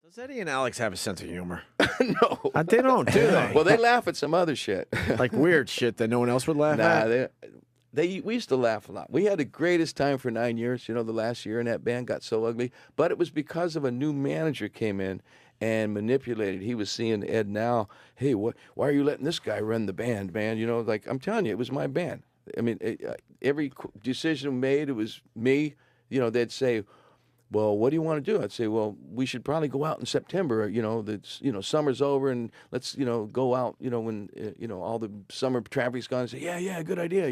Does Eddie and Alex have a sense of humor? No. They don't, do they? Well, they laugh at some other shit. Like weird shit that no one else would laugh at? We used to laugh a lot. We had the greatest time for 9 years. The last year in that band got so ugly. But it was because of a new manager came in and manipulated. He was seeing Ed now, hey, why are you letting this guy run the band, man? Like I'm telling you, it was my band. I mean, every decision made, it was me. They'd say, well, what do you want to do? I'd say, well, we should probably go out in September. Summer's over, and let's, go out, when, all the summer traffic's gone. And say, yeah, good idea.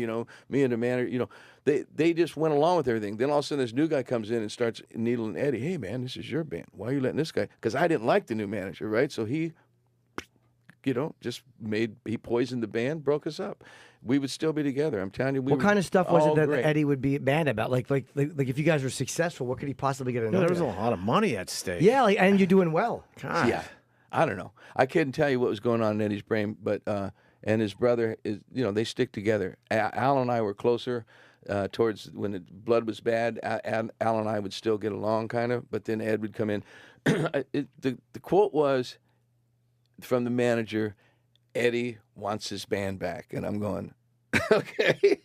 Me and the manager, they just went along with everything. Then all of a sudden, this new guy comes in and starts needling Eddie. Hey, man, this is your band. Why are you letting this guy? Because I didn't like the new manager, right? So he, he poisoned the band, broke us up. We would still be together. I'm telling you. What kind of stuff was it that great. Eddie would be mad about? Like if you guys were successful, what could he possibly get annoyed? There was a lot of money at stake. Yeah, and you're doing well. God. Yeah, I don't know. I couldn't tell you what was going on in Eddie's brain, but and his brother is, they stick together. Al and I were closer towards when the blood was bad. Al and I would still get along, kind of, but then Ed would come in. The quote was from the manager, Eddie wants his band back. And I'm going, okay.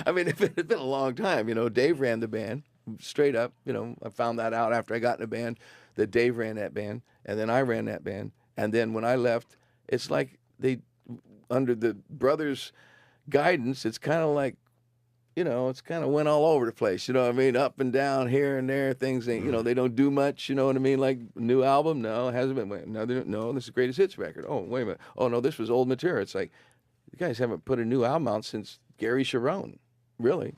I mean, it had been a long time. Dave ran the band, straight up. I found that out after I got in the band, that Dave ran that band, and then I ran that band. And then when I left, it's like under the brothers' guidance, it's kind of like, it's kind of went all over the place. You know what I mean? Up and down, here and there. Things ain't, they don't do much. You know what I mean? Like new album? No, it hasn't been. No, this is the greatest hits record. Oh, wait a minute. Oh no, this was old material. It's like, you guys haven't put a new album out since Gary Sharon, really.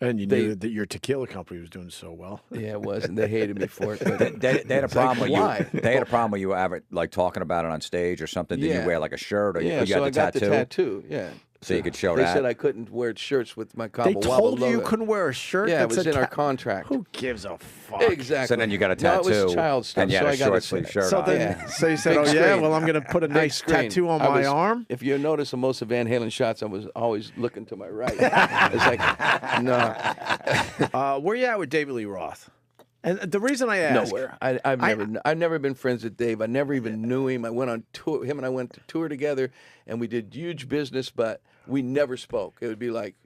And you knew that your tequila company was doing so well. Yeah, it was, and they hated me for it. But They had a problem with why? you. They had a problem with you ever like talking about it on stage or something. Did you wear like a shirt or you so got I the tattoo? got the tattoo. Yeah. So you could show they that. They said I couldn't wear shirts with my They Cabo told you logo. you couldn't wear a shirt? Yeah, it that was said in our contract. Who gives a fuck? Exactly. So then you got a tattoo. No, it was child stuff. And you had a short sleeve shirt So, on. so you said, Big yeah, screen. well, I'm going to put a nice screen. tattoo on my arm? If you notice, in most of Van Halen shots, I was always looking to my right. It's like, no. Where you at with David Lee Roth? And the reason I ask... Nowhere. I've never been friends with Dave. I never even knew him. I went on tour. Him and I went to tour together, and we did huge business, but we never spoke. It would be like,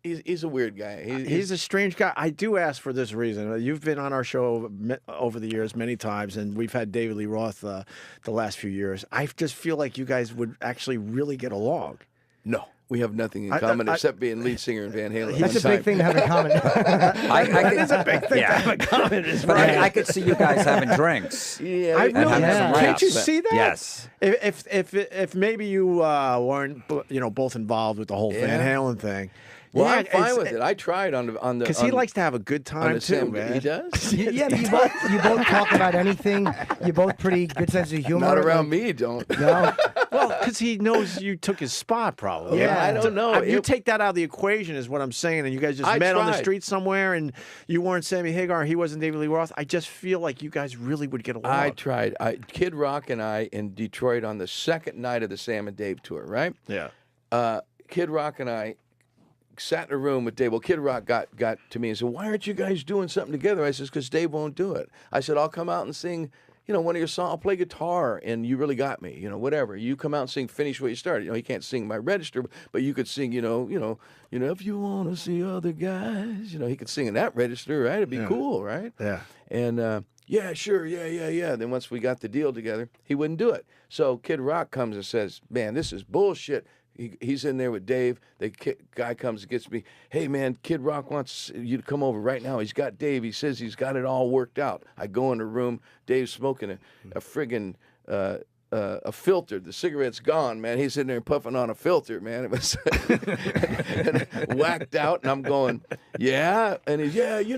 he's a weird guy. He's a strange guy. I do ask for this reason. You've been on our show over the years many times, and we've had David Lee Roth the last few years. I just feel like you guys would actually really get along. No. We have nothing in common except being lead singer in Van Halen. That's a big thing to have in common. It's a big thing to have in common. But I could see you guys having drinks. Yeah, I know. having some Can't laughs. you see that? Yes. If maybe you weren't both involved with the whole Van Halen thing. Well, I'm fine with it. I tried on the because he likes to have a good time too, man. He does. Yeah, but you both talk about anything. You both pretty good sense of humor. Not around me, you don't. No. Well, because he knows you took his spot, probably. Yeah, I don't know. You take that out of the equation, is what I'm saying, and you guys just met on the street somewhere, and you weren't Sammy Hagar, he wasn't David Lee Roth. I just feel like you guys really would get along. I tried. Kid Rock and I in Detroit on the second night of the Sam and Dave tour, right? Yeah. Kid Rock and I sat in a room with Dave. Well, Kid Rock got to me and said, "Why aren't you guys doing something together?" I said, "Because Dave won't do it." I said, "I'll come out and sing, one of your songs. I'll play guitar, and You Really Got Me, whatever. You come out and sing, finish what you started. He can't sing my register, but you could sing, if you want to see other guys, he could sing in that register, right? It'd be cool, right? Yeah. And yeah, sure, yeah. Then once we got the deal together, he wouldn't do it. So Kid Rock comes and says, "Man, this is bullshit." He's in there with Dave. The guy comes and gets me. "Hey, man, Kid Rock wants you to come over right now. He's got Dave. He says he's got it all worked out." I go in the room. Dave's smoking a friggin' a filter. The cigarette's gone, man. He's sitting there puffing on a filter, man. It was whacked out, and I'm going, "Yeah," and he's, "Yeah, hey,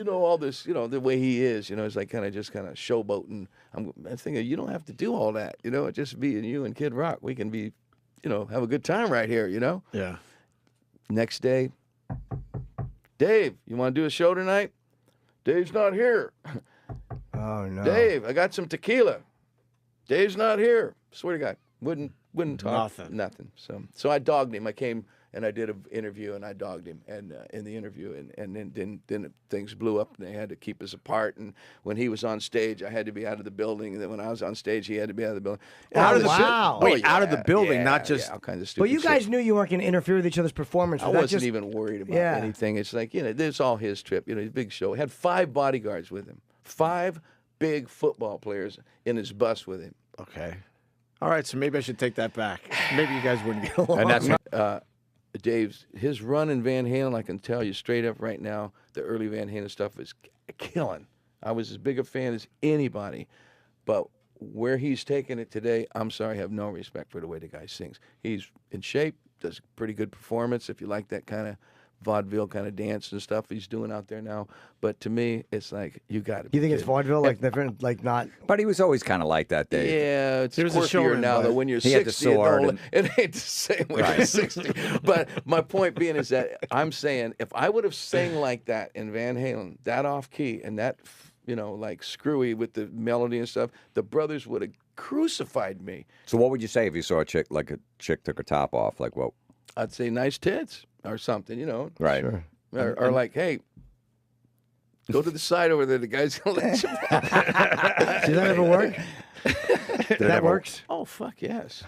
all this, the way he is, he's like kind of showboating." I'm thinking, you don't have to do all that, it just be you and Kid Rock. We can be, have a good time right here, Yeah. Next day, "Dave, you want to do a show tonight?" "Dave's not here." Oh no. "Dave, I got some tequila." "Dave's not here." Swear to God, wouldn't talk. Nothing. Nothing. So I dogged him. I came and I did an interview, and I dogged him, and in the interview, and then things blew up, and they had to keep us apart. And when he was on stage, I had to be out of the building, and then when I was on stage, he had to be out of the building. Out of the wow. Wait, out of the building, not just all kinds of stupid. But you guys shit. knew you weren't going to interfere with each other's performance. I Was that wasn't just- even worried about Yeah. anything. It's like, it's all his trip. His big show. He had 5 bodyguards with him. 5 big football players in his bus with him. okay. All right, so maybe I should take that back. Maybe you guys wouldn't get along. And that's Dave's his run in Van Halen, I can tell you straight up right now, the early Van Halen stuff is killing. I was as big a fan as anybody, but where he's taking it today, I'm sorry, I have no respect for the way the guy sings. He's in shape, does a pretty good performance. If you like that kind of vaudeville kind of dance and stuff he's doing out there now, but to me, it's like you got to. You think it's vaudeville, like different, like not? But he was always kind of like that, Dave. Yeah, it's There was a quirkier showman, now. but Though when you're he had the 60, sword it ain't the same when you're 60. But my point being is that I'm saying if I would have sang like that in Van Halen, that off key and that like screwy with the melody and stuff, the brothers would have crucified me. So what would you say if you saw a chick took her top off? Like what? I'd say nice tits or something, Right. Sure. or like, hey, go to the side over there. The guy's gonna let you. Does that ever work? That works. Oh fuck yes.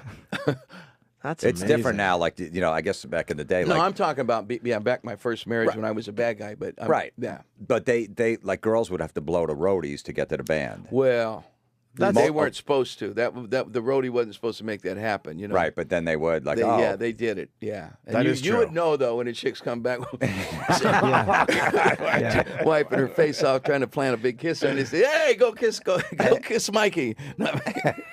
That's It's amazing. different now. Like I guess back in the day. No, like, I'm talking about back my first marriage when I was a bad guy. But right. yeah. But they like girls would have to blow to roadies to get to the band. Well, That's- they weren't supposed to. That the roadie wasn't supposed to make that happen. Right. But then they would like. Yeah, they did it. Yeah, and That you, is you true. would know though when the chicks come back, wiping her face off, trying to plant a big kiss, and they say, "Hey, go kiss kiss Mikey."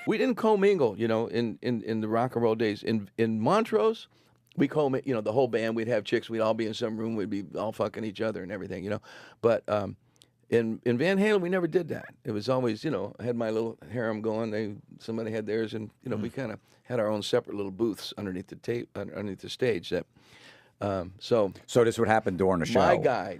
We didn't commingle, in the rock and roll days. In Montrose, we the whole band. We'd have chicks. We'd all be in some room. We'd be all fucking each other and everything, But in Van Halen, we never did that. It was always, I had my little harem going. Somebody had theirs, and we kind of had our own separate little booths underneath the stage. That so So this would happen during the show. my guy,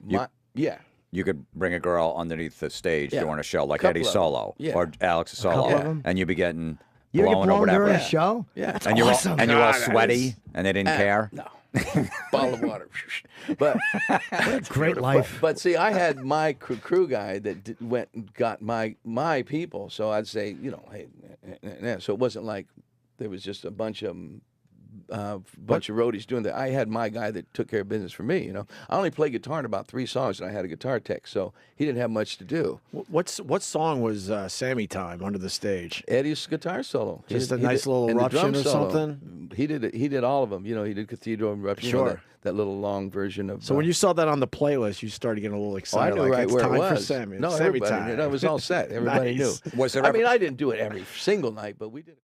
yeah. You could bring a girl underneath the stage Yeah. during a show, like Couple Eddie of them. Solo Yeah. or Alex couple Solo, of them? and you'd be getting You ever blown get or blown whatever. during a show? Yeah. That's And you're awesome. all, and you're all God, sweaty, and they didn't care. No, bottle of water. But Great life. but see, I had my crew guy that went and got my people. So I'd say, hey, so it wasn't like there was just a bunch of roadies doing that. I had my guy that took care of business for me. I only played guitar in about 3 songs, and I had a guitar tech, so he didn't have much to do. What song was Sammy Time under the stage? Eddie's guitar solo, Just a He nice did- little and the eruption drum or solo. something? He did it. He did all of them. He did Cathedral Eruption. Sure. That little long version of. So when you saw that on the playlist, you started getting a little I excited. knew like, right it's where time it was. for Sammy. No, Sammy everybody time. knew. It was all set. Everybody Nice. knew. Was there I ever- mean, I didn't do it every single night, but we did it.